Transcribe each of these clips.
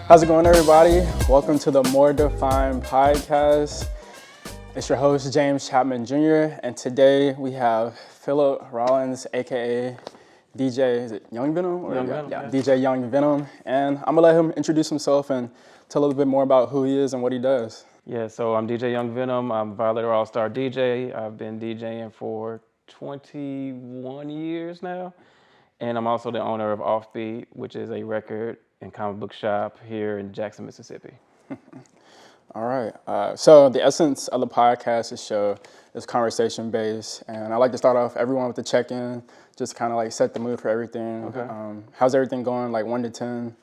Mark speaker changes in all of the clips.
Speaker 1: How's it going, everybody? Welcome to the More Defined podcast. It's your host, James Chapman Jr., and today we have Phillip Rollins, aka DJ, is it YoungVenom?
Speaker 2: YoungVenom,
Speaker 1: yeah,
Speaker 2: yeah.
Speaker 1: DJ YoungVenom. And I'm gonna let him introduce himself and tell a little bit more about who he is and what he does.
Speaker 2: Yeah, so I'm DJ YoungVenom. I'm Violator All-Star DJ. I've been DJing for 21 years now. And I'm also the owner of OffBeat, which is a record and comic book shop here in Jackson, Mississippi.
Speaker 1: All right. So the essence of the podcast, this show, is conversation-based, and I like to start off everyone with a check-in, just kind of like set the mood for everything.
Speaker 2: Okay.
Speaker 1: How's everything going, like 1 to 10,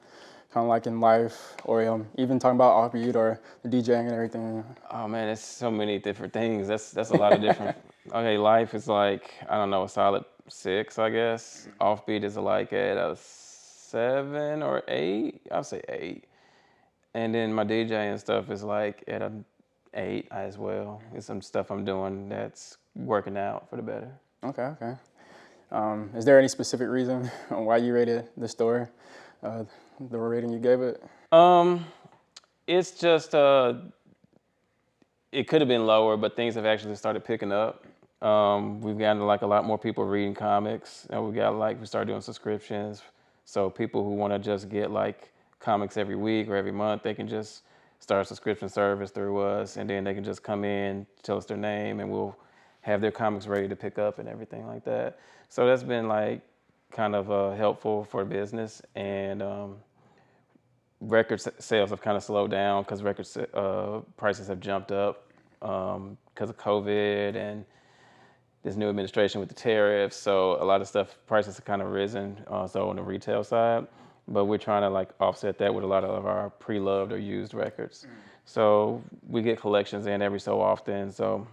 Speaker 1: kind of like in life, or even talking about OffBeat or the DJing and everything?
Speaker 2: Oh man, it's so many different things. That's a lot of different. Okay, life is like, I don't know, a solid 6, I guess. OffBeat is like at a 7 or 8. I'll say 8. And then my DJing stuff is like at an 8 as well. It's some stuff I'm doing that's working out for the better.
Speaker 1: Okay. Is there any specific reason why you rated the store, the rating you gave it?
Speaker 2: It's just it could have been lower, but things have actually started picking up. We've gotten like a lot more people reading comics, and we started doing subscriptions. So people who want to just get like comics every week or every month, they can just start a subscription service through us, and then they can just come in, tell us their name, and we'll have their comics ready to pick up and everything like that. So that's been like kind of helpful for business, and record sales have kind of slowed down because record prices have jumped up because of COVID and this new administration with the tariffs. So a lot of stuff, prices have kind of risen, so on the retail side. But we're trying to like offset that with a lot of our pre-loved or used records. So we get collections in every so often. So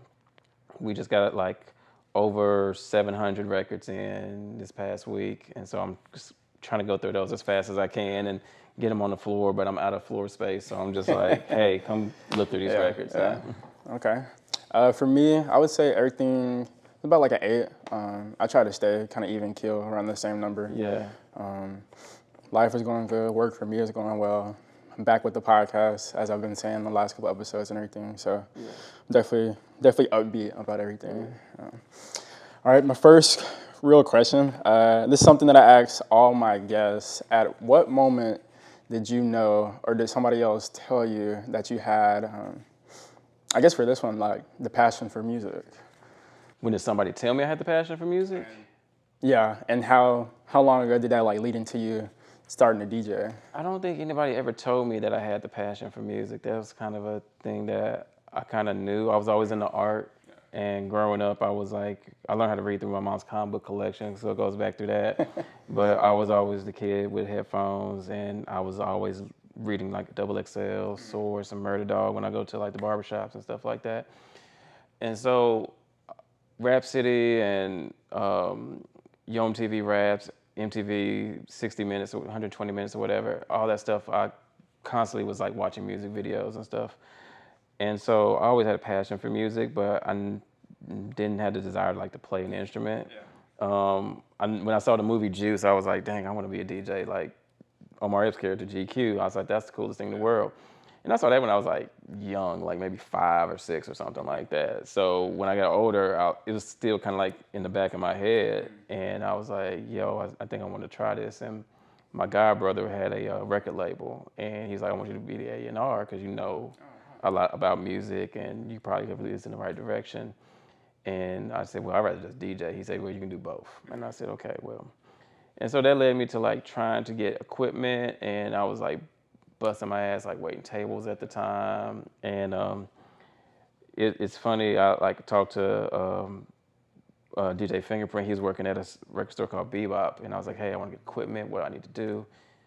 Speaker 2: we just got like over 700 records in this past week. And so I'm just trying to go through those as fast as I can and get them on the floor, but I'm out of floor space. So I'm just like, hey, come look through these records.
Speaker 1: Yeah. Okay. For me, I would say everything is about like an 8. I try to stay kind of even keel around the same number.
Speaker 2: Yeah.
Speaker 1: Life is going good. Work for me is going well. I'm back with the podcast, as I've been saying the last couple episodes and everything. So definitely upbeat about everything. All right, my first real question. This is something that I ask all my guests. At what moment did you know, or did somebody else tell you that you had, I guess for this one, like the passion for music?
Speaker 2: When did somebody tell me I had the passion for music?
Speaker 1: Yeah, and how long ago did that like lead into you starting to DJ?
Speaker 2: I don't think anybody ever told me that I had the passion for music. That was kind of a thing that I kind of knew. I was always into art, and growing up, I learned how to read through my mom's comic book collection, so it goes back through that. But I was always the kid with headphones, and I was always reading like XXL, Source, and Murder Dog when I go to like the barbershops and stuff like that. And so Rap City and Yo MTV Raps, MTV 60 Minutes, 120 Minutes or whatever, all that stuff, I constantly was like watching music videos and stuff. And so I always had a passion for music, but I didn't have the desire to like to play an instrument. When I saw the movie Juice, I was like, dang, I want to be a DJ like Omar Epps' character GQ. I was like, that's the coolest thing in the world. And I saw that when I was like young, like maybe 5 or 6 or something like that. So when I got older, it was still kind of like in the back of my head. And I was like, yo, I think I want to try this. And my god brother had a record label. And he's like, I want you to be the A&R because you know a lot about music and you probably could lead us in the right direction. And I said, well, I'd rather just DJ. He said, well, you can do both. And I said, okay, well. And so that led me to like trying to get equipment. And I was like, busting my ass, like waiting tables at the time. And it's funny, I like talked to DJ Fingerprint. He was working at a record store called Bebop. And I was like, hey, I want to get equipment. What do I need to do?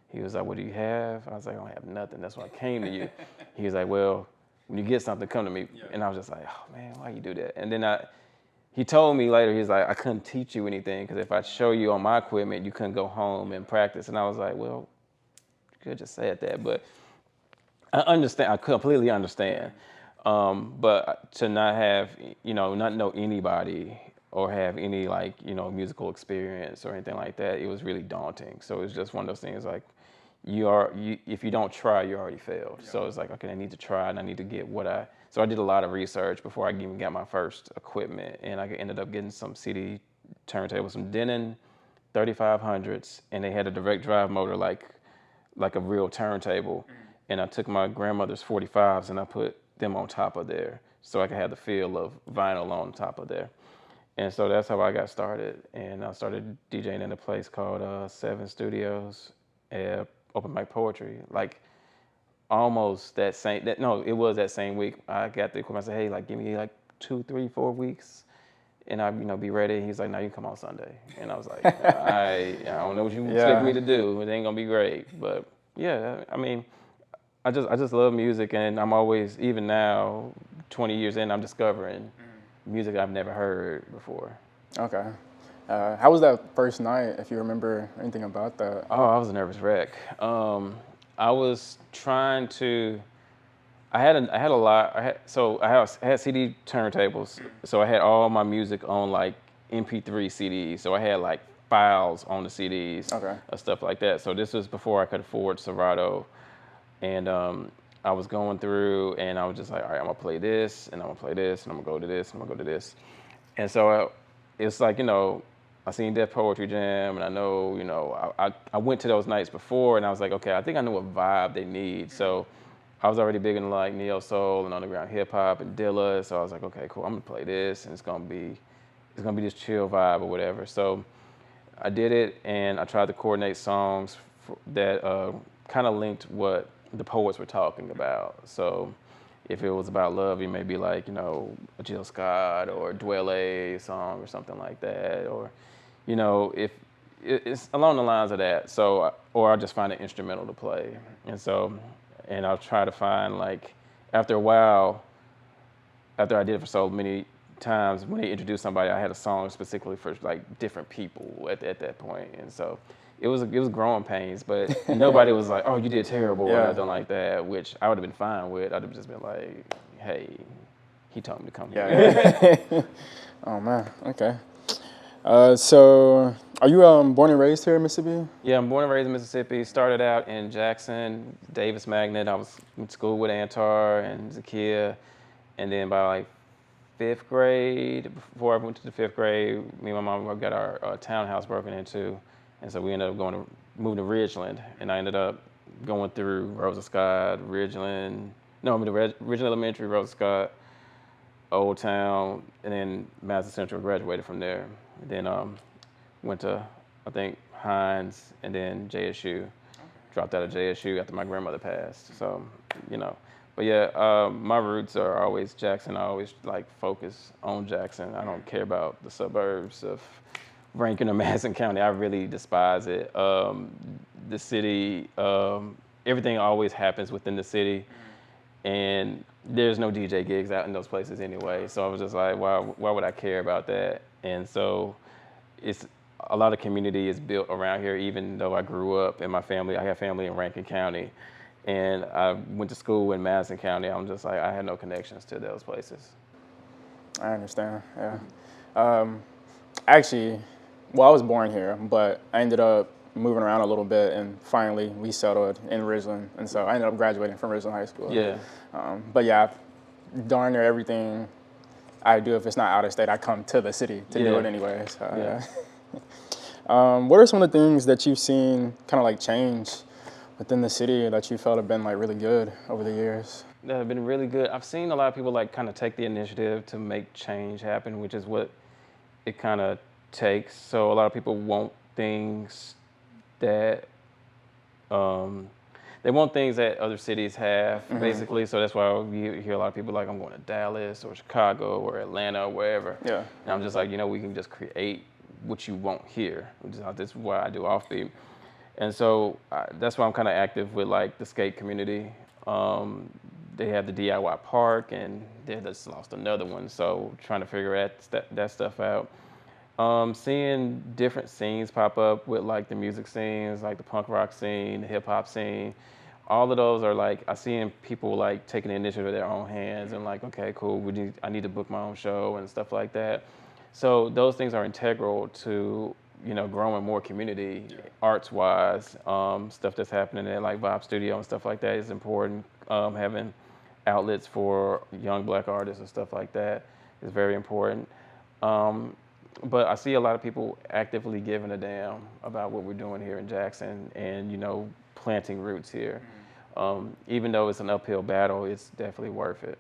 Speaker 2: He was like, what do you have? I was like, I don't have nothing. That's why I came to you. He was like, well, when you get something, come to me. Yeah. And I was just like, oh man, why you do that? And then he told me later, he was like, I couldn't teach you anything because if I show you on my equipment, you couldn't go home and practice. And I was like, well, could just said that, but I understand. I completely understand. But to not have, not know anybody or have any like, musical experience or anything like that, it was really daunting. So it was just one of those things like, if you don't try, you already failed. Yeah. So it's like, okay, I need to try and I need to get so I did a lot of research before I even got my first equipment, and I ended up getting some CD turntables, some Denon 3500s, and they had a direct drive motor like a real turntable. And I took my grandmother's 45s and I put them on top of there so I could have the feel of vinyl on top of there. And so that's how I got started. And I started DJing in a place called 7 Studios, open mic poetry. Like almost it was that same week. I got the equipment. I said, hey, like give me like 2, 3, 4 weeks and I, be ready. He's like, no, you come on Sunday. And I was like, I don't know what you expect me to do. It ain't gonna be great. But yeah, I mean, I just love music, and I'm always, even now, 20 years in, I'm discovering music I've never heard before.
Speaker 1: Okay. How was that first night, if you remember anything about that?
Speaker 2: Oh, I was a nervous wreck. I was trying to, I had a lot, I had CD turntables, so I had all my music on like MP3 CDs, so I had like files on the CDs, stuff like that. So this was before I could afford Serato. And I was going through, and I was just like, all right, I'm gonna play this, and I'm gonna play this, and I'm gonna go to this, and I'm gonna go to this. And so it's like, I seen Def Poetry Jam, and I know, I went to those nights before, and I was like, okay, I think I know what vibe they need. So I was already big into like neo soul and underground hip hop and Dilla. So I was like, okay, cool, I'm gonna play this, and it's gonna be this chill vibe or whatever. So I did it, and I tried to coordinate songs that kind of linked what the poets were talking about. So if it was about love, it may be like, a Jill Scott or a Dwelle song or something like that. Or, if it's along the lines of that. So, or I'll just find an instrumental to play. And I'll try to find, like, after a while, after I did it for so many times, when they introduced somebody, I had a song specifically for like different people at that point. And so it was growing pains, but nobody was like, oh, you did terrible or nothing like that, which I would have been fine with. I'd have just been like, hey, he told me to come here.
Speaker 1: Oh man, okay. So are you born and raised here in Mississippi?
Speaker 2: Yeah, I'm born and raised in Mississippi. Started out in Jackson, Davis Magnet. I was in school with Antar and Zakia, and then by like 5th grade, before I went to the 5th grade, me and my mom got our townhouse broken into. And so we ended up moving to Ridgeland. And I ended up going through Rosa Scott, Ridgeland Elementary, Rosa Scott, Old Town, and then Madison Central, graduated from there. And then went to, I think, Hines, and then JSU. Dropped out of JSU after my grandmother passed. So, But yeah, my roots are always Jackson. I always like focus on Jackson. I don't care about the suburbs of Rankin or Madison County. I really despise it. The city, everything always happens within the city, and there's no DJ gigs out in those places anyway. So I was just like, why would I care about that? And so it's a lot of community is built around here, even though I grew up in I have family in Rankin County. And I went to school in Madison County. I'm just like, I had no connections to those places.
Speaker 1: I understand, yeah. Actually, I was born here, but I ended up moving around a little bit, and finally we settled in Ridgeland. And so I ended up graduating from Ridgeland High School.
Speaker 2: Yeah.
Speaker 1: But yeah, darn near everything I do, if it's not out of state, I come to the city to do it anyway. So, yeah. What are some of the things that you've seen kind of like change within the city that you felt have been like really good over the years?
Speaker 2: That have been really good. I've seen a lot of people like kind of take the initiative to make change happen, which is what it kind of takes. So a lot of people want things that they want things that other cities have, basically. So that's why you hear a lot of people like, I'm going to Dallas or Chicago or Atlanta or wherever.
Speaker 1: Yeah.
Speaker 2: And I'm just like, we can just create what you want here. This is why I do OffBeat. And so that's why I'm kind of active with like the skate community. They have the DIY park, and they just lost another one. So trying to figure that stuff out. Seeing different scenes pop up with like the music scenes, like the punk rock scene, the hip hop scene. All of those are like, I seeing people like taking the initiative in their own hands and like, okay, cool, I need to book my own show and stuff like that. So those things are integral to you know, growing more community, arts-wise, stuff that's happening at like Vibe Studio and stuff like that is important. Having outlets for young Black artists and stuff like that is very important. But I see a lot of people actively giving a damn about what we're doing here in Jackson and, you know, planting roots here. Even though it's an uphill battle, it's definitely worth it.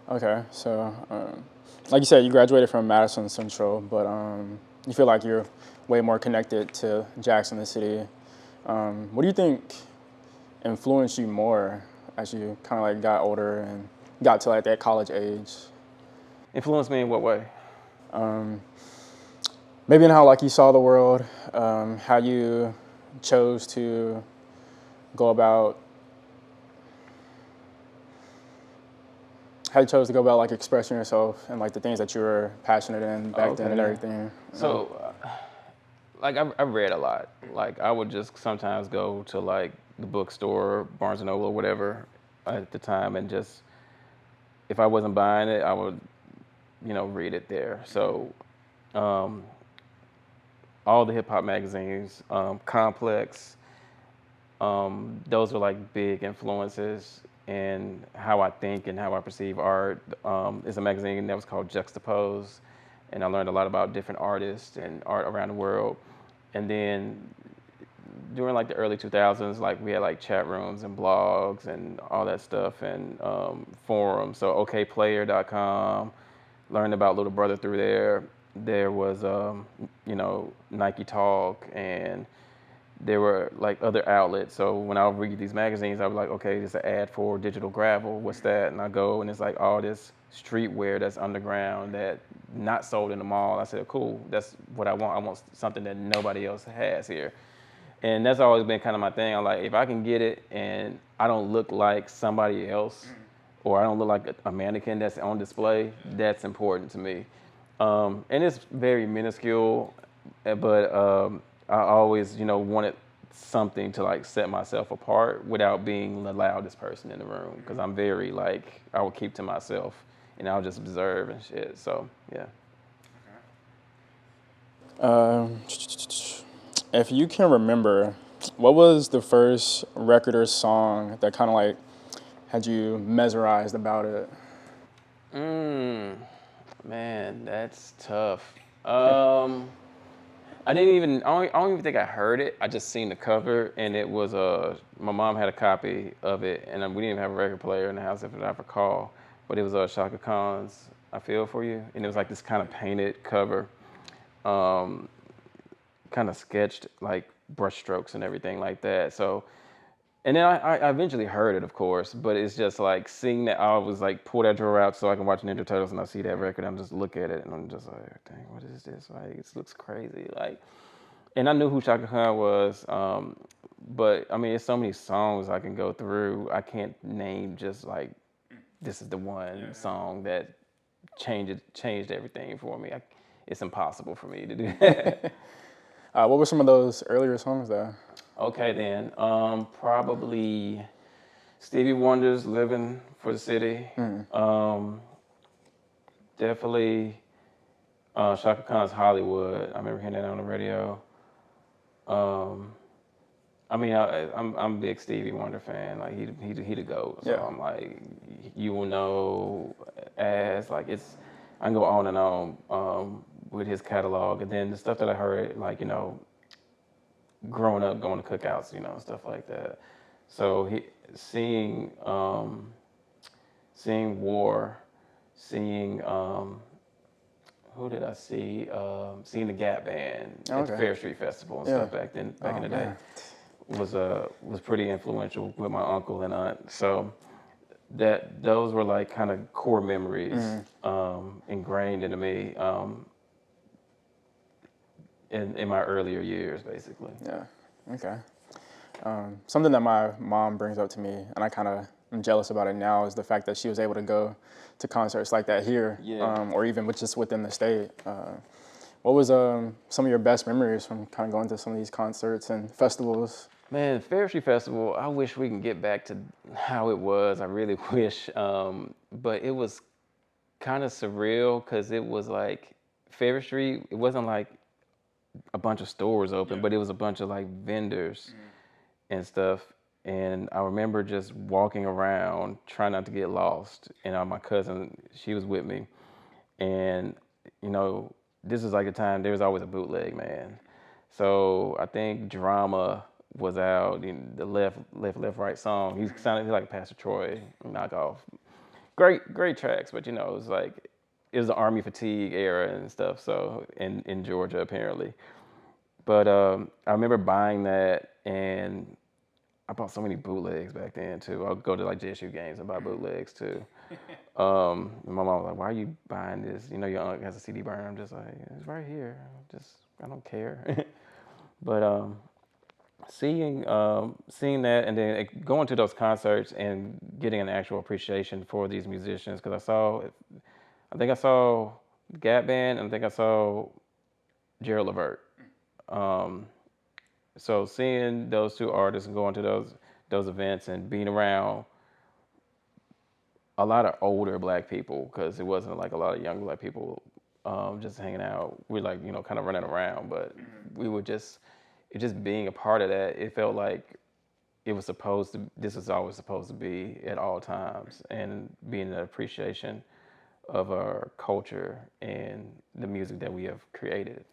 Speaker 1: Okay, so like you said, you graduated from Madison Central, but you feel like you're way more connected to Jackson, the city. What do you think influenced you more as you kind of like got older and got to like that college age?
Speaker 2: Influenced me in what way?
Speaker 1: Maybe in how like you saw the world, how you chose to go about like expressing yourself and like the things that you were passionate in back then and everything.
Speaker 2: So, like I read a lot. Like I would just sometimes go to like the bookstore, Barnes and Noble or whatever at the time, and just if I wasn't buying it, I would, you know, read it there. So, all the hip hop magazines, Complex, those are like big influences in how I think and how I perceive art. It's a magazine that was called Juxtapose, and I learned a lot about different artists and art around the world. And then during like the early 2000s, like we had like chat rooms and blogs and all that stuff and forums. So okplayer.com, learned about Little Brother through there. There was, you know, Nike Talk, and there were like other outlets. So when I would read these magazines, I was like, okay, there's an ad for Digital Gravel. What's that? And I go, and it's like all this streetwear that's underground that not sold in the mall. I said, cool, that's what I want. I want something that nobody else has here. And that's always been kind of my thing. I'm like, if I can get it and I don't look like somebody else, or I don't look like a mannequin that's on display, that's important to me. And it's very minuscule, but I always, you know, wanted something to like set myself apart without being the loudest person in the room. Because I'm very like, I would keep to myself and I'll just observe and shit. So, yeah.
Speaker 1: If you can remember, what was the first record or song that kind of like had you mesmerized about it?
Speaker 2: Man, that's tough. I don't even think I heard it. I just seen the cover, and it was my mom had a copy of it, and we didn't even have a record player in the house, if I recall. But it was Shaka Khan's "I Feel for You," and it was like this kind of painted cover, kind of sketched like brush strokes and everything like that. So. And then I eventually heard it, of course, but it's just like seeing that. I was like, pull that drawer out so I can watch Ninja Turtles, and I see that record, and I'm just look at it, and I'm just like, dang, what is this? Like, it looks crazy. Like, and I knew who Shaka Khan was, but I mean, there's so many songs I can go through. I can't name just like, this is the one song that changed everything for me. It's impossible for me to do that.
Speaker 1: What were some of those earlier songs though?
Speaker 2: Okay, then probably Stevie Wonder's "Living for the City." Definitely Shaka Khan's "Hollywood." I remember hearing that on the radio. I mean, I'm a big Stevie Wonder fan. Like he the GOAT. So I'm like, You Will Know, as like it's. I can go on and on with his catalog, and then the stuff that I heard, like, you know, growing up, going to cookouts, you know, stuff like that. So seeing War, seeing who did I see? Seeing the Gap Band at the Fair Street Festival and stuff back in the day was pretty influential with my uncle and aunt. So those were like kind of core memories ingrained into me in my earlier years, basically.
Speaker 1: Yeah. Okay. Something that my mom brings up to me, and I kind of am jealous about it now, is the fact that she was able to go to concerts like that here, or even just within the state. What was some of your best memories from kind of going to some of these concerts and festivals?
Speaker 2: Man, Fair Street Festival, I wish we can get back to how it was. I really wish. But it was kind of surreal because it was like Fair Street, it wasn't like a bunch of stores open, but it was a bunch of like vendors and stuff. And I remember just walking around trying not to get lost. And my cousin, she was with me. And, you know, this was like a time there was always a bootleg, man. So I think Drama was out, the left, right song. He sounded like Pastor Troy knockoff. Great tracks, but you know, it was like, it was the Army fatigue era and stuff. So in Georgia apparently. But I remember buying that, and I bought so many bootlegs back then too. I'll go to like JSU games and buy bootlegs too. And my mom was like, "Why are you buying this? You know your aunt has a CD burner." I'm just like, "It's right here. I don't care." But seeing that, and then going to those concerts and getting an actual appreciation for these musicians, because I think I saw Gap Band, and I think I saw Gerald Levert. So seeing those two artists and going to those events and being around a lot of older black people, because it wasn't like a lot of young black people just hanging out. We're like, you know, kind of running around, but we were just being a part of that. It felt like this was always supposed to be at all times, and being an appreciation of our culture and the music that we have created.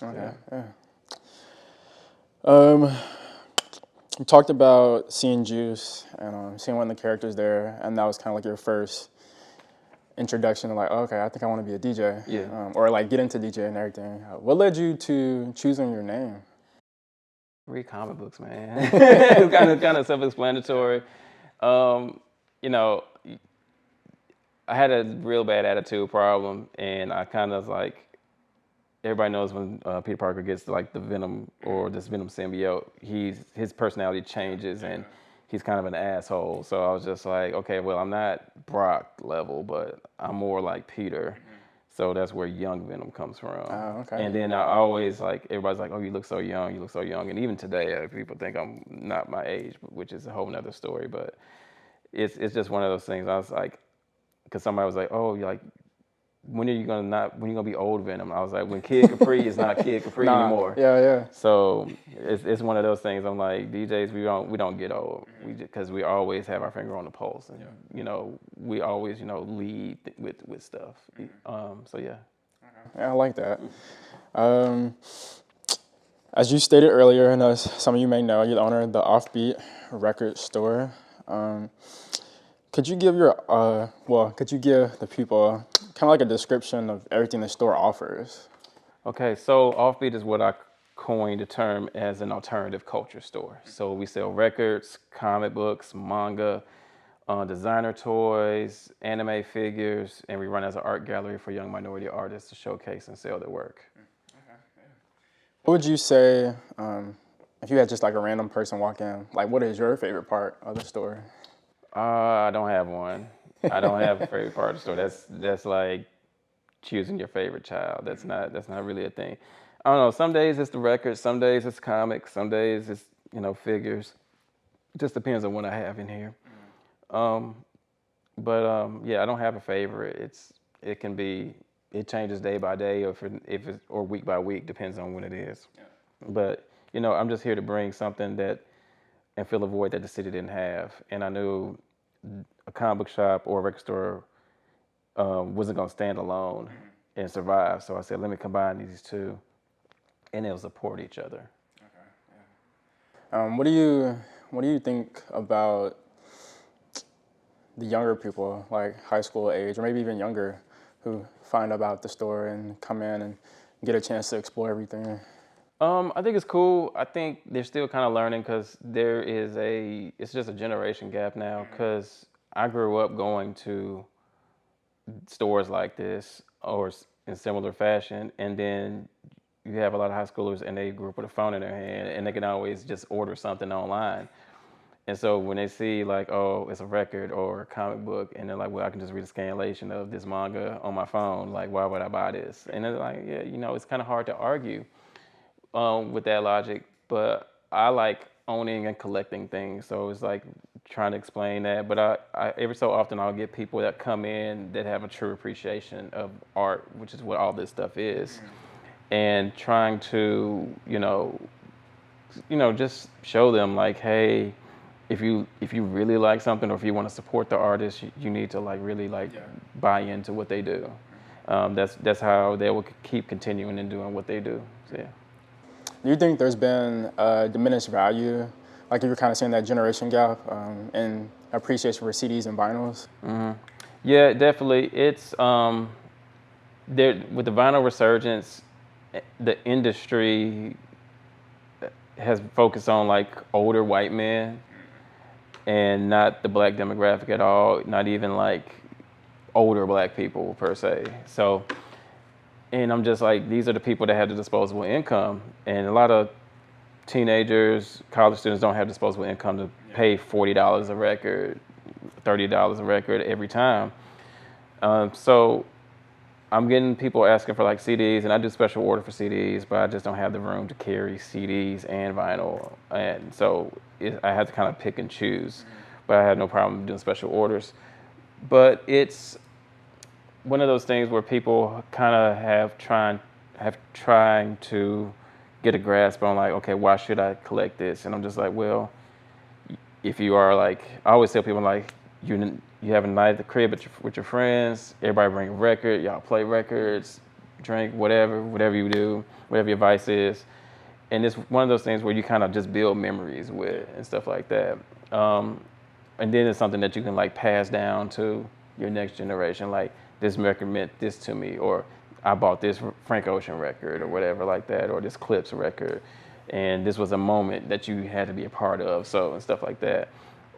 Speaker 1: Okay, yeah. You talked about seeing Juice and seeing one of the characters there, and that was kind of like your first introduction to like, oh, okay, I think I want to be a DJ.
Speaker 2: Yeah.
Speaker 1: Or like get into DJ and everything. What led you to choosing your name?
Speaker 2: Read comic books, man. kind of self-explanatory. You know, I had a real bad attitude problem, and I kind of like, everybody knows when Peter Parker gets like the Venom or this Venom symbiote, his personality changes and he's kind of an asshole. So I was just like, okay, well, I'm not Brock level, but I'm more like Peter. So that's where Young Venom comes from.
Speaker 1: Oh, okay.
Speaker 2: And then I always like, everybody's like, oh, you look so young, you look so young. And even today, people think I'm not my age, which is a whole nother story. But it's just one of those things. I was like, because somebody was like, oh, you're like, when are you gonna be old Venom? I was like, when Kid Capri is not Kid Capri anymore.
Speaker 1: Yeah.
Speaker 2: So it's one of those things. I'm like, DJs, we don't get old, because we always have our finger on the pulse, and you know, we always, you know, lead with stuff. So yeah.
Speaker 1: Yeah, I like that. As you stated earlier, and as some of you may know, you're the owner of the OffBeat record store. Could you give the people kind of like a description of everything the store offers?
Speaker 2: Okay, so OffBeat is what I coined the term as an alternative culture store. So we sell records, comic books, manga, designer toys, anime figures, and we run as an art gallery for young minority artists to showcase and sell their work.
Speaker 1: What would you say if you had just like a random person walk in? Like, what is your favorite part of the store?
Speaker 2: I don't have one. I don't have a favorite part of the store. That's like choosing your favorite child. That's not really a thing. I don't know. Some days it's the records. Some days it's comics. Some days it's, you know, figures. It just depends on what I have in here. Yeah, I don't have a favorite. It changes day by day, or week by week, depends on when it is. Yeah. But you know, I'm just here to bring something and fill a void that the city didn't have. And I knew a comic book shop or a record store wasn't going to stand alone and survive. So I said, let me combine these two, and they'll support each other.
Speaker 1: Okay. Yeah. What do you think about the younger people, like high school age, or maybe even younger, who find about the store and come in and get a chance to explore everything?
Speaker 2: I think it's cool. I think they're still kind of learning, because it's just a generation gap now, because I grew up going to stores like this or in similar fashion, and then you have a lot of high schoolers and they grew up with a phone in their hand and they can always just order something online. And so when they see like, oh, it's a record or a comic book, and they're like, well, I can just read a scanlation of this manga on my phone, like, why would I buy this? And they're like, yeah, you know, it's kind of hard to argue with that logic, but I like owning and collecting things. So it's like trying to explain that. But I every so often I'll get people that come in that have a true appreciation of art, which is what all this stuff is. and trying to, just show them like, hey, if you really like something, or if you want to support the artist, you need to like really like buy into what they do. That's how they will keep continuing and doing what they do. So, yeah.
Speaker 1: Do you think there's been a diminished value, like you were kind of saying, that generation gap in appreciation for CDs and vinyls?
Speaker 2: Yeah, definitely. It's there with the vinyl resurgence, the industry has focused on like older white men and not the black demographic at all, not even like older black people per se. So, and I'm just like, these are the people that have the disposable income, and a lot of teenagers, college students don't have disposable income to pay $40 a record, $30 a record every time. So I'm getting people asking for like CDs, and I do special order for CDs, but I just don't have the room to carry CDs and vinyl, and so I have to kind of pick and choose. But I have no problem doing special orders. But it's one of those things where people kind of have trying to get a grasp on like, okay, why should I collect this? And I'm just like, well, if you are like, I always tell people like, you have a night at the crib with your friends, everybody bring a record, y'all play records, drink, whatever you do, whatever your vice is. And it's one of those things where you kind of just build memories with and stuff like that. And then it's something that you can like pass down to your next generation. Like, this record meant this to me, or I bought this Frank Ocean record or whatever like that, or this Clips record, and this was a moment that you had to be a part of, so, and stuff like that.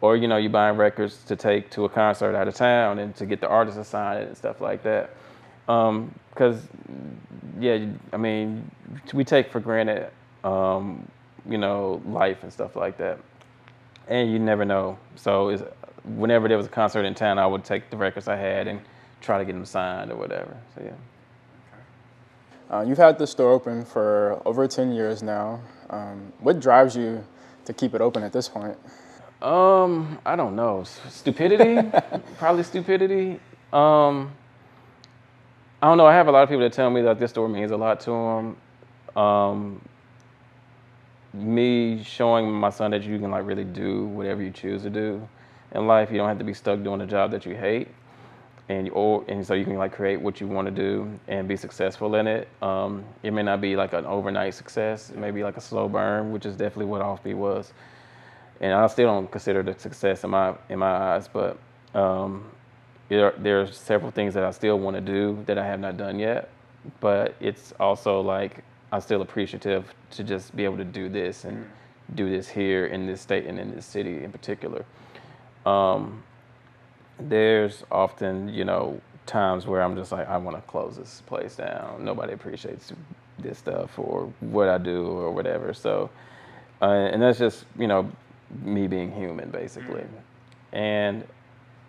Speaker 2: Or, you buying records to take to a concert out of town and to get the artist to sign it and stuff like that. Because, yeah, I mean, we take for granted, life and stuff like that. And you never know. So whenever there was a concert in town, I would take the records I had and try to get them signed or whatever. So, yeah.
Speaker 1: You've had the store open for over 10 years now. What drives you to keep it open at this point?
Speaker 2: I don't know. Stupidity? Probably stupidity. I don't know. I have a lot of people that tell me that this store means a lot to them. Me showing my son that you can like really do whatever you choose to do in life. You don't have to be stuck doing a job that you hate, and so you can like create what you want to do and be successful in it. It may not be like an overnight success. It may be like a slow burn, which is definitely what OffBeat was. And I still don't consider it a success in my eyes, but there are several things that I still want to do that I have not done yet. But it's also like, I'm still appreciative to just be able to do this and do this here in this state and in this city in particular. There's often, times where I'm just like, I want to close this place down. Nobody appreciates this stuff or what I do or whatever. So, and that's just, me being human basically. And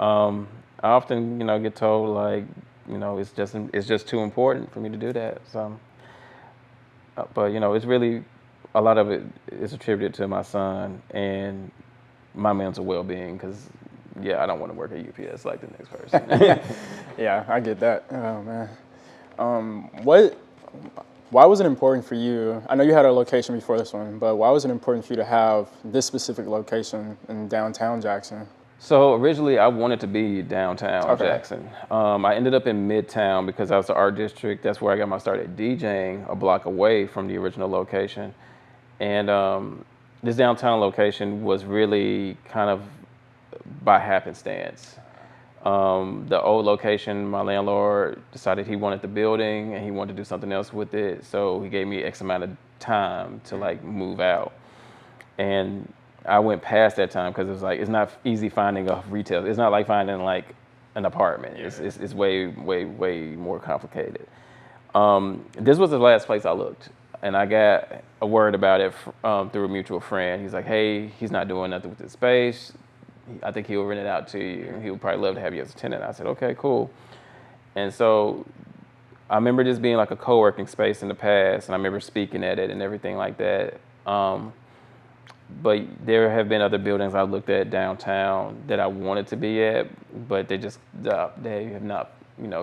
Speaker 2: I often, get told like, it's just too important for me to do that. So. But it's really, a lot of it is attributed to my son and my mental well-being, because I don't want to work at UPS like the next person.
Speaker 1: Yeah, I get that. Oh man, why was it important for you? I know you had a location before this one, but why was it important for you to have this specific location in downtown Jackson?
Speaker 2: So originally I wanted to be downtown Jackson. I ended up in Midtown because I was the art district. That's where I got my start at DJing, a block away from the original location. And this downtown location was really kind of by happenstance. The old location, my landlord decided he wanted the building and he wanted to do something else with it. So he gave me X amount of time to like move out. And I went past that time because it was like, it's not easy finding a retail. It's not like finding like an apartment. It's way more complicated. This was the last place I looked, and I got a word about it through a mutual friend. He's like, hey, he's not doing nothing with this space. I think he'll rent it out to you. He would probably love to have you as a tenant. I said, okay, cool. And so I remember this being like a co-working space in the past, and I remember speaking at it and everything like that. But there have been other buildings I looked at downtown that I wanted to be at, but they have not,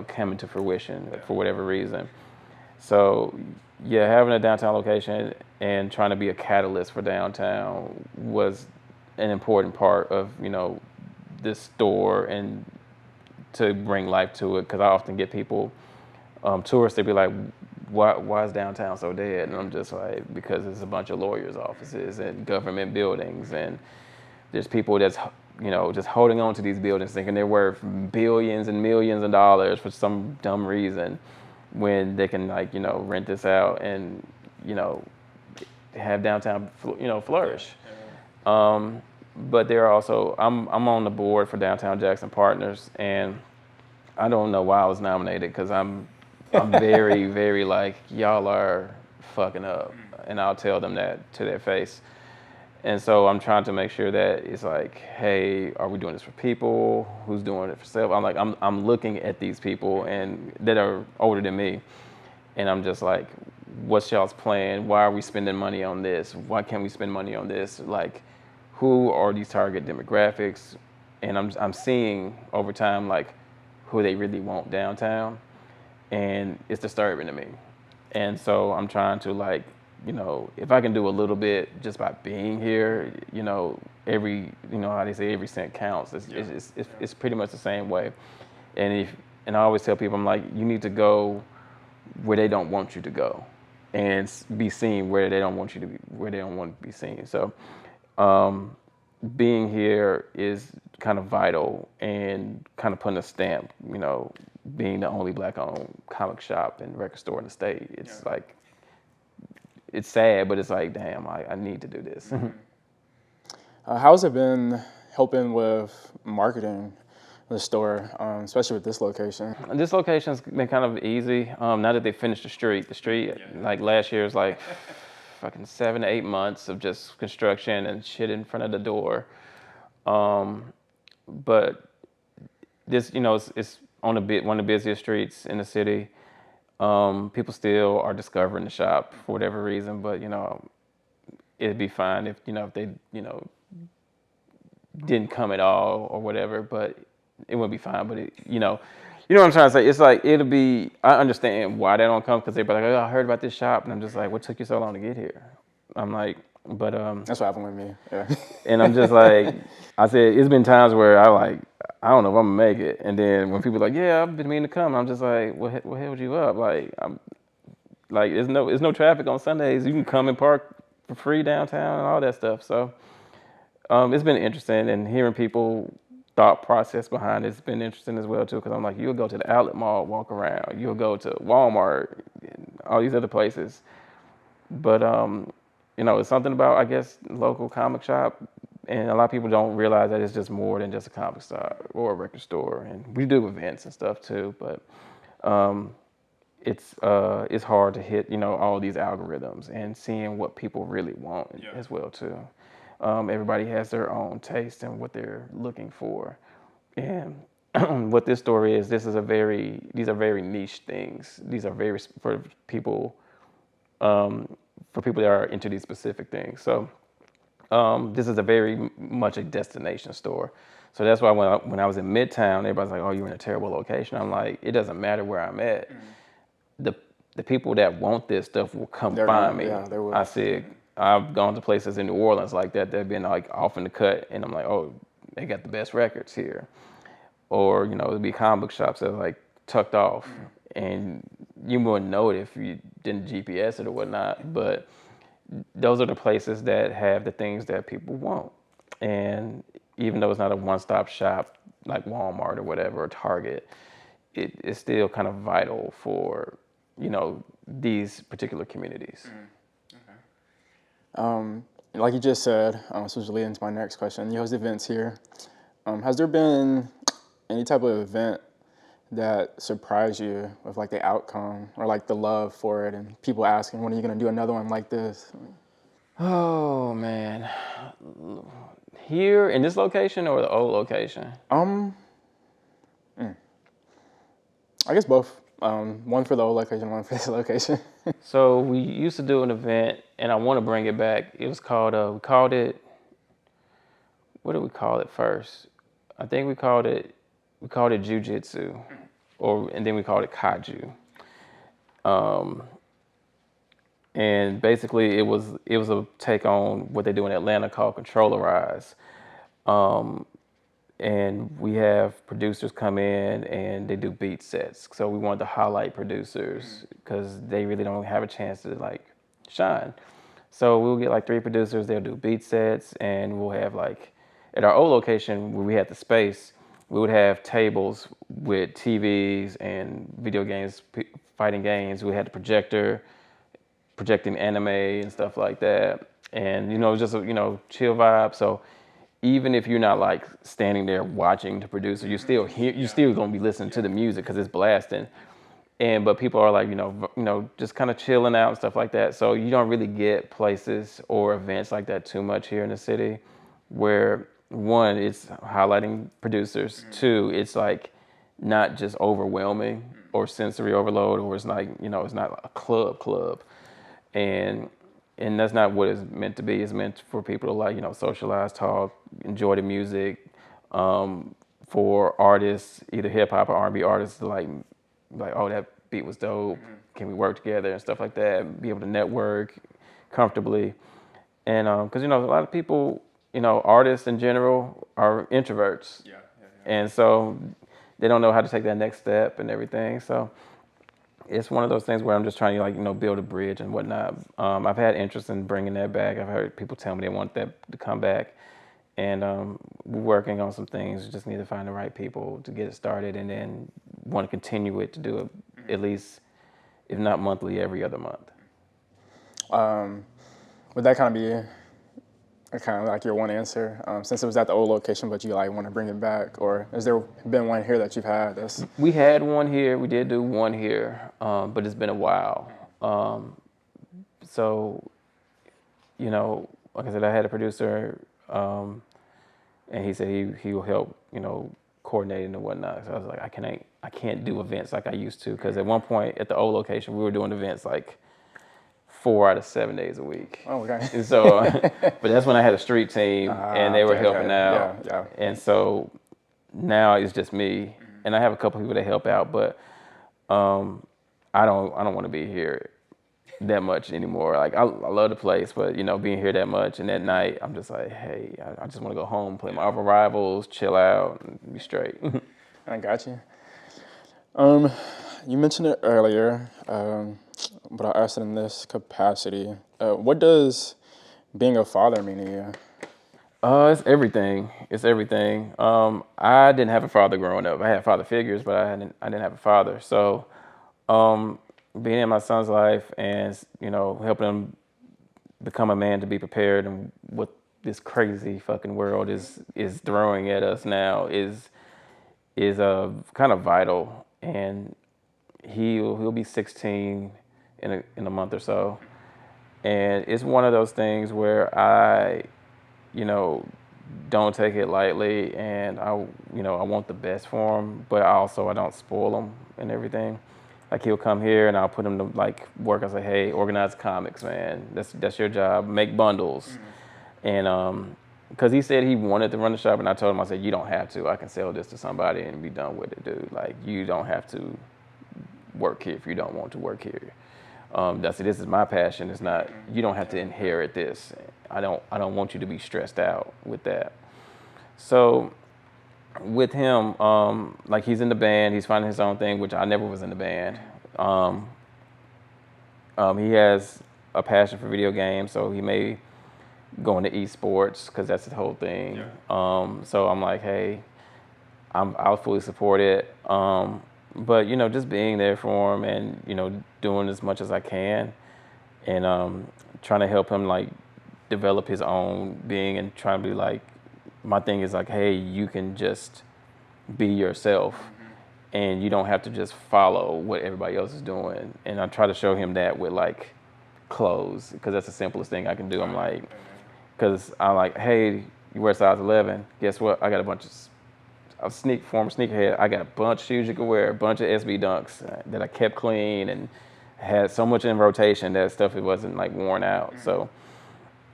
Speaker 2: come into fruition for whatever reason. So yeah, having a downtown location and trying to be a catalyst for downtown was an important part of, you know, this store and to bring life to it. Because I often get people, tourists, they be like, why is downtown so dead? And I'm just like, because it's a bunch of lawyers' offices and government buildings, and there's people that's, you know, just holding on to these buildings thinking they're worth billions and millions of dollars for some dumb reason, when they can, like, you know, rent this out and, you know, have downtown, you know, flourish. But there are also, I'm on the board for Downtown Jackson Partners, and I don't know why I was nominated, because I'm very, very like, y'all are fucking up, and I'll tell them that to their face. And so I'm trying to make sure that it's like, hey, are we doing this for people? Who's doing it for self? I'm like, I'm looking at these people and that are older than me, and I'm just like, what's y'all's plan? Why are we spending money on this? Why can't we spend money on this? Like, who are these target demographics? And I'm seeing over time, like, who they really want downtown, and it's disturbing to me. And so I'm trying to, like, you know, if I can do a little bit just by being here, you know, every, you know how they say every cent counts. It's pretty much the same way. And I always tell people, I'm like, you need to go where they don't want you to go, and be seen where they don't want you to be, where they don't want to be seen. So being here is kind of vital, and kind of putting a stamp, you know, being the only Black-owned comic shop and record store in the state. It's like, it's sad, but it's like, damn, I need to do this.
Speaker 1: How's it been helping with marketing the store, especially with this location?
Speaker 2: This location's been kind of easy. Now that they finished the street, like last year was like fucking 7 to 8 months of just construction and shit in front of the door. But this, you know, it's on one of the busiest streets in the city. People still are discovering the shop for whatever reason, but, you know, it'd be fine if, you know, if they, you know, didn't come at all or whatever, but it would be fine. But you know what I'm trying to say? It's like, it'll be, I understand why they don't come, because they're like, oh, I heard about this shop, and I'm just like, what took you so long to get here? I'm like, but
Speaker 1: That's what happened with me. Yeah.
Speaker 2: and I'm just like, I said, it's been times where I don't know if I'm gonna make it, and then when people are like, yeah, I've been meaning to come, I'm just like, what held you up? Like, I'm like, there's no traffic on Sundays. You can come and park for free downtown and all that stuff. So it's been interesting, and hearing people thought process behind it's been interesting as well too, because I'm like, you'll go to the outlet mall, walk around, you'll go to Walmart, and all these other places, but you know, it's something about, I guess, local comic shop, and a lot of people don't realize that it's just more than just a comic store or a record store, and we do events and stuff too, but it's hard to hit, you know, all these algorithms and seeing what people really want as well too. Everybody has their own taste and what they're looking for, and what this story is, these are very niche things. These are very for people that are into these specific things. So this is a very much a destination store. So that's why when I was in Midtown, everybody's like, oh, you're in a terrible location. I'm like, it doesn't matter where I'm at. The people that want this stuff will come find me.
Speaker 1: Yeah, they will.
Speaker 2: I said, I've gone to places in New Orleans like that have been like off in the cut, and I'm like, oh, they got the best records here. Or, you know, it'd be comic book shops that are like tucked off, and you wouldn't know it if you didn't GPS it or whatnot. But those are the places that have the things that people want. And even though it's not a one-stop shop like Walmart or whatever, or Target, it's still kind of vital for, you know, these particular communities.
Speaker 1: Like you just said, this was leading into my next question. You host events here. Has there been any type of event that surprised you with like the outcome or like the love for it, and people asking, when are you going to do another one like this?
Speaker 2: Oh man, here in this location or the old location?
Speaker 1: I guess both. One for the old location, one for this location.
Speaker 2: So we used to do an event, and I want to bring it back. It was called, we called it, what did we call it first? I think we called it Jiu-Jitsu, and then we called it Kaju. And basically, it was a take on what they do in Atlanta called Controllerize. And we have producers come in and they do beat sets. So we wanted to highlight producers because they really don't have a chance to like shine. So we'll get like 3 producers, they'll do beat sets, and we'll have like, at our old location where we had the space, we would have tables with TVs and video games, fighting games. We had the projector, projecting anime and stuff like that. And, just a, chill vibe. So even if you're not like standing there watching the producer, you're still gonna be listening to the music because it's blasting. But people are like, just kind of chilling out and stuff like that. So you don't really get places or events like that too much here in the city, where one, it's highlighting producers. 2, it's like not just overwhelming or sensory overload, or it's like, it's not a club. And that's not what it's meant to be. It's meant for people to like, socialize, talk, enjoy the music. For artists, either hip hop or R&B artists, to like, oh, that beat was dope. Can we work together and stuff like that? Be able to network comfortably. And because a lot of people, artists in general are introverts. Yeah. And so they don't know how to take that next step and everything. So it's one of those things where I'm just trying to like, build a bridge and whatnot. I've had interest in bringing that back. I've heard people tell me they want that to come back, and we're working on some things. We just need to find the right people to get it started, and then want to continue it to do it at least, if not monthly, every other month.
Speaker 1: Would that kind of be kind of like your one answer, since it was at the old location, but you like want to bring it back, or has there been one here that you've had that's...
Speaker 2: We had one here. We did do one here, but it's been a while. So, like I said, I had a producer, and he said he will help, coordinating and whatnot. So I was like, I can't do events like I used to, because at one point at the old location we were doing events like 4 out of 7 days a week.
Speaker 1: Oh, okay.
Speaker 2: And so, but that's when I had a street team, and they were helping out.
Speaker 1: Yeah.
Speaker 2: And so now it's just me, and I have a couple people that help out, but I don't want to be here that much anymore. Like I love the place, but being here that much, and at night I'm just like, hey, I just want to go home, play my rivals, chill out, and be straight.
Speaker 1: I got you. You mentioned it earlier, but I'll ask it in this capacity. What does being a father mean to you?
Speaker 2: It's everything. It's everything. I didn't have a father growing up. I had father figures, but I didn't have a father. So, being in my son's life and helping him become a man to be prepared and what this crazy fucking world is throwing at us now is kind of vital. And he'll be 16 in a month or so, and it's one of those things where I don't take it lightly, and I want the best for him, but I don't spoil him and everything. Like he'll come here and I'll put him to like work. I say, hey, organize comics, man. That's your job. Make bundles. And because he said he wanted to run the shop, and I told him, I said, you don't have to. I can sell this to somebody and be done with it, dude. Like you don't have to work here if you don't want to work here. This is my passion. It's not, you don't have to inherit this. I don't want you to be stressed out with that. So with him, like he's in the band, he's finding his own thing, which I never was in the band. He has a passion for video games, so he may go into esports because that's the whole thing. Yeah. So I'm like, hey, I'll fully support it. But just being there for him and doing as much as I can, and trying to help him like develop his own being, and trying to be like, my thing is like, hey, you can just be yourself, and you don't have to just follow what everybody else is doing. And I try to show him that with like clothes, because that's the simplest thing I can do. I'm like, because I'm like, hey, you wear size 11. Guess what? I got a bunch of former sneakerhead. I got a bunch of shoes you can wear, a bunch of SB Dunks that I kept clean and had so much in rotation that stuff, it wasn't like worn out. So,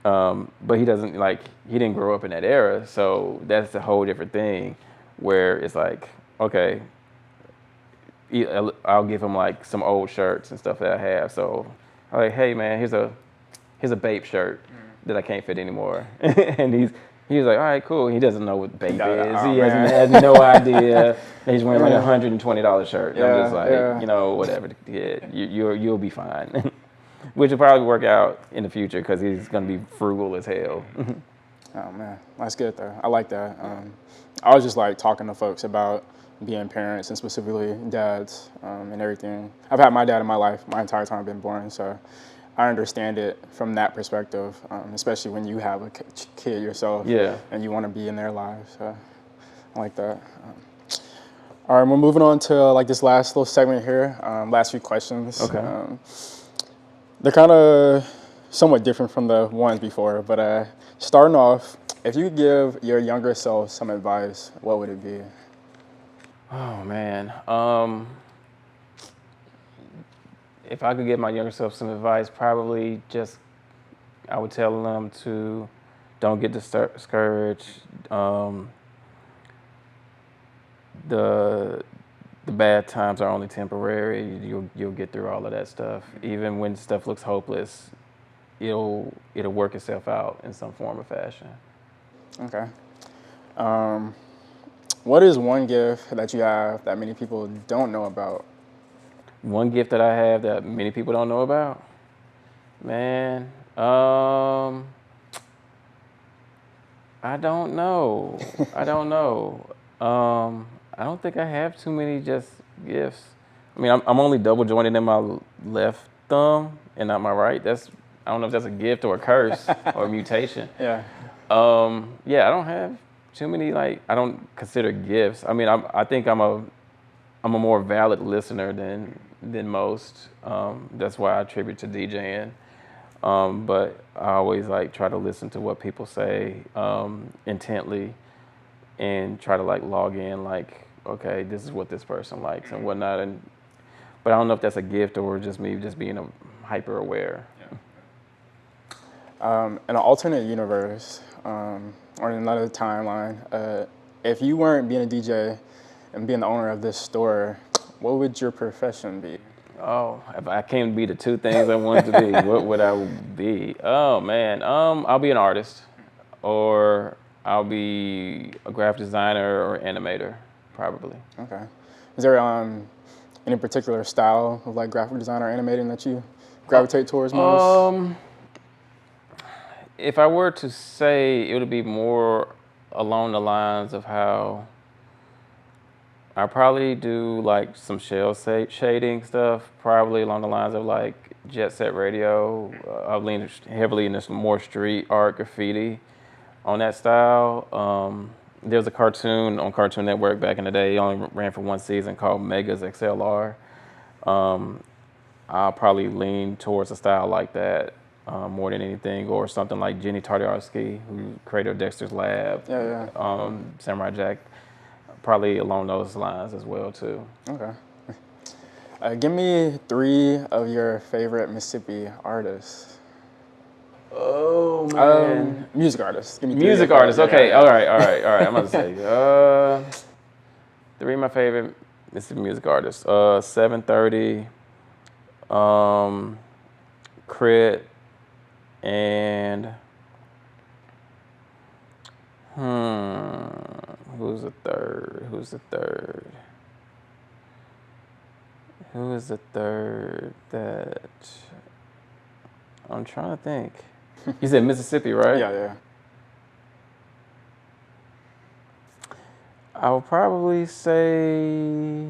Speaker 2: but he didn't grow up in that era. So that's a whole different thing where it's like, okay, I'll give him like some old shirts and stuff that I have. So I'm like, hey man, here's a Bape shirt that I can't fit anymore. And he's like, all right, cool. He doesn't know what Bape is. He has no idea. He's wearing like $120 shirt. And I'm just like, you know, whatever, kid, you'll be fine. Which will probably work out in the future because he's gonna be frugal as hell.
Speaker 1: Oh man, that's good though. I like that. I was just like talking to folks about being parents and specifically dads and everything. I've had my dad in my life my entire time I've been born, so I understand it from that perspective, especially when you have a kid yourself and you want to be in their lives. So I like that. All right, we're moving on to like this last little segment here, last few questions.
Speaker 2: Okay.
Speaker 1: They're kind of somewhat different from the ones before, but starting off, if you could give your younger self some advice, what would it be?
Speaker 2: Oh man. If I could give my younger self some advice, probably just I would tell them to don't get discouraged. The bad times are only temporary. You'll get through all of that stuff. Even when stuff looks hopeless, it'll work itself out in some form or fashion.
Speaker 1: Okay. What is one gift that you have that many people don't know about?
Speaker 2: One gift that I have that many people don't know about? Man, I don't know. I don't think I have too many just gifts. I mean, I'm only double jointed in my left thumb and not my right. I don't know if that's a gift or a curse or a mutation.
Speaker 1: Yeah.
Speaker 2: Yeah, I don't have too many, like, I don't consider gifts. I mean, I think I'm a more valid listener than most. That's why I attribute to DJing. But I always like try to listen to what people say intently and try to like log in like, okay, this is what this person likes and whatnot. But I don't know if that's a gift or just me just being hyper aware.
Speaker 1: In an alternate universe or in another timeline, if you weren't being a DJ and being the owner of this store, what would your profession be?
Speaker 2: Oh, if I can't be the two things I wanted to be, what would I be? Oh man, I'll be an artist, or I'll be a graphic designer or animator, probably.
Speaker 1: Okay. Is there any particular style of like graphic design or animating that you gravitate towards most?
Speaker 2: If I were to say, it would be more along the lines of how I probably do like some shell shading stuff, probably along the lines of like Jet Set Radio. I've leaned heavily into some more street art, graffiti on that style. There was a cartoon on Cartoon Network back in the day. It only ran for one season called Megas XLR. I'll probably lean towards a style like that more than anything, or something like Jenny Tartarovsky, who created Dexter's Lab, Samurai Jack. Probably along those lines as well too.
Speaker 1: Okay. Give me 3 of your favorite Mississippi artists.
Speaker 2: Oh man,
Speaker 1: music artists. Give me 3
Speaker 2: music artists. Okay, all right. I'm about to say 3 of my favorite Mississippi music artists. 730, Crit, and who's the third? Who is the third that I'm trying to think? You said Mississippi, right?
Speaker 1: Yeah.
Speaker 2: I would probably say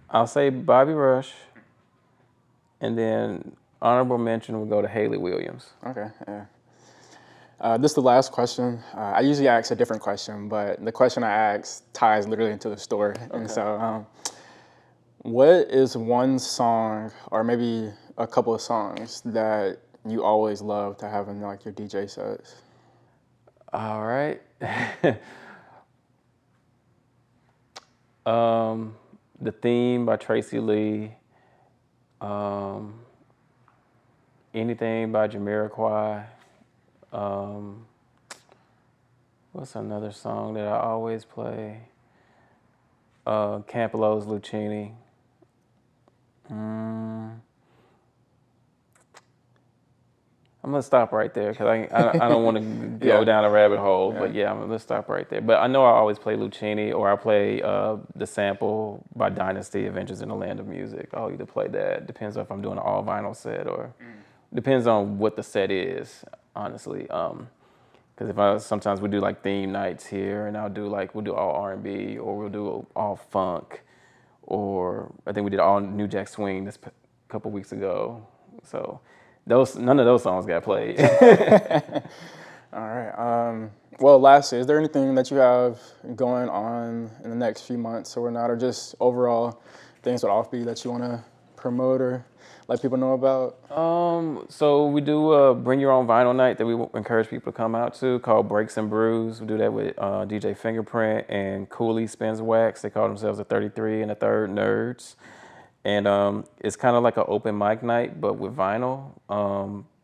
Speaker 2: I'll say Bobby Rush, and then honorable mention would go to Haley Williams.
Speaker 1: Okay, yeah. This is the last question. I usually ask a different question, but the question I ask ties literally into the story. Okay. And so, what is one song, or maybe a couple of songs, that you always love to have in like your DJ sets?
Speaker 2: All right. The Theme by Tracy Lee. Anything by Jamiroquai. What's another song that I always play? Campelos, Lucchini. I'm gonna stop right there because I don't want to go down a rabbit hole. But yeah, I'm gonna stop right there. But I know I always play Lucchini, or I play The Sample by Dynasty, Adventures in the Land of Music. I'll either play that. Depends on if I'm doing an all vinyl set, or depends on what the set is, honestly. Because sometimes we do like theme nights here, and we'll do all R&B, or we'll do all funk, or I think we did all New Jack Swing this couple weeks ago. So none of those songs got played.
Speaker 1: All right. Well, lastly, is there anything that you have going on in the next few months or not, or just overall things with OffBeat that you want to promote or let people know about?
Speaker 2: So we do Bring Your Own Vinyl Night that we encourage people to come out to, called Breaks and Brews. We do that with DJ Fingerprint and Cooley Spins Wax. They call themselves the 33 and the Third Nerds. And it's kind of like an open mic night, but with vinyl.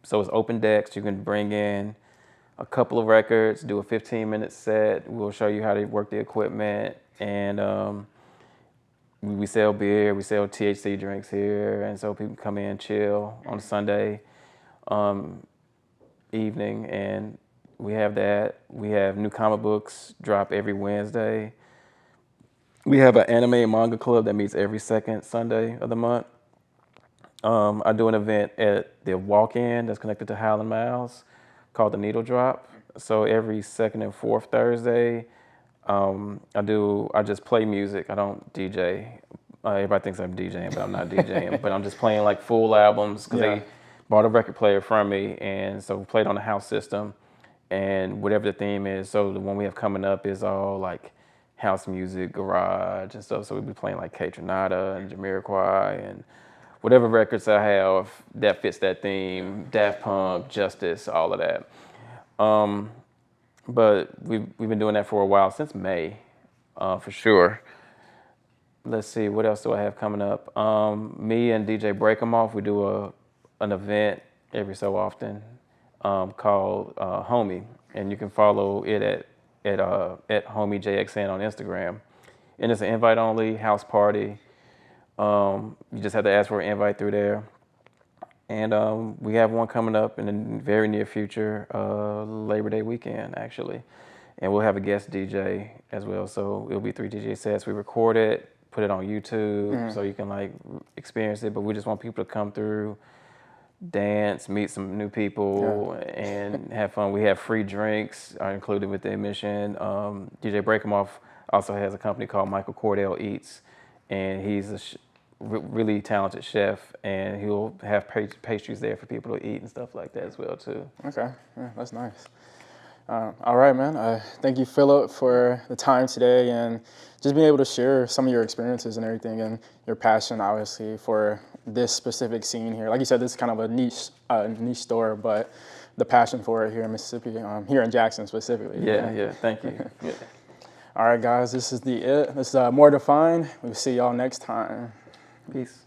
Speaker 2: So it's open decks. You can bring in a couple of records, do a 15-minute set. We'll show you how to work the equipment. And we sell beer, we sell THC drinks here. And so people come in, chill on Sunday evening. And we have that. We have new comic books drop every Wednesday. We have an anime and manga club that meets every second Sunday of the month. I do an event at the Walk-In that's connected to Howlin' Miles called the Needle Drop. So every second and fourth Thursday, I just play music. I don't DJ. Everybody thinks I'm DJing, but I'm not DJing. But I'm just playing like full albums because they bought a record player from me, and so we played on the house system and whatever the theme is. So the one we have coming up is all like house music, garage, and stuff. So we'll be playing like Kaytranada and Jamiroquai and whatever records I have that fits that theme, Daft Punk, Justice, all of that. But we've been doing that for a while, since May, for sure. Let's see, what else do I have coming up? Me and DJ Break 'Em Off, we do an event every so often called Homie, and you can follow it at Homie Jxn on Instagram. And it's an invite-only house party. You just have to ask for an invite through there. And we have one coming up in the very near future, Labor Day weekend, actually. And we'll have a guest DJ as well. So it'll be 3 DJ sets. We record it, put it on YouTube so you can like experience it. But we just want people to come through, dance, meet some new people, and have fun. We have free drinks are included with the admission. DJ Break 'Em Off also has a company called Michael Cordell Eats, and he's a really talented chef, and he'll have pastries there for people to eat and stuff like that as well too.
Speaker 1: Okay, yeah, that's nice. All right, man. Thank you, Phillip, for the time today and just being able to share some of your experiences and everything, and your passion, obviously, for this specific scene here. Like you said, this is kind of a niche store, but the passion for it here in Mississippi, here in Jackson specifically.
Speaker 2: Yeah. Thank you. Yeah.
Speaker 1: All right, guys. This is This is More Defined. We'll see y'all next time.
Speaker 2: Peace.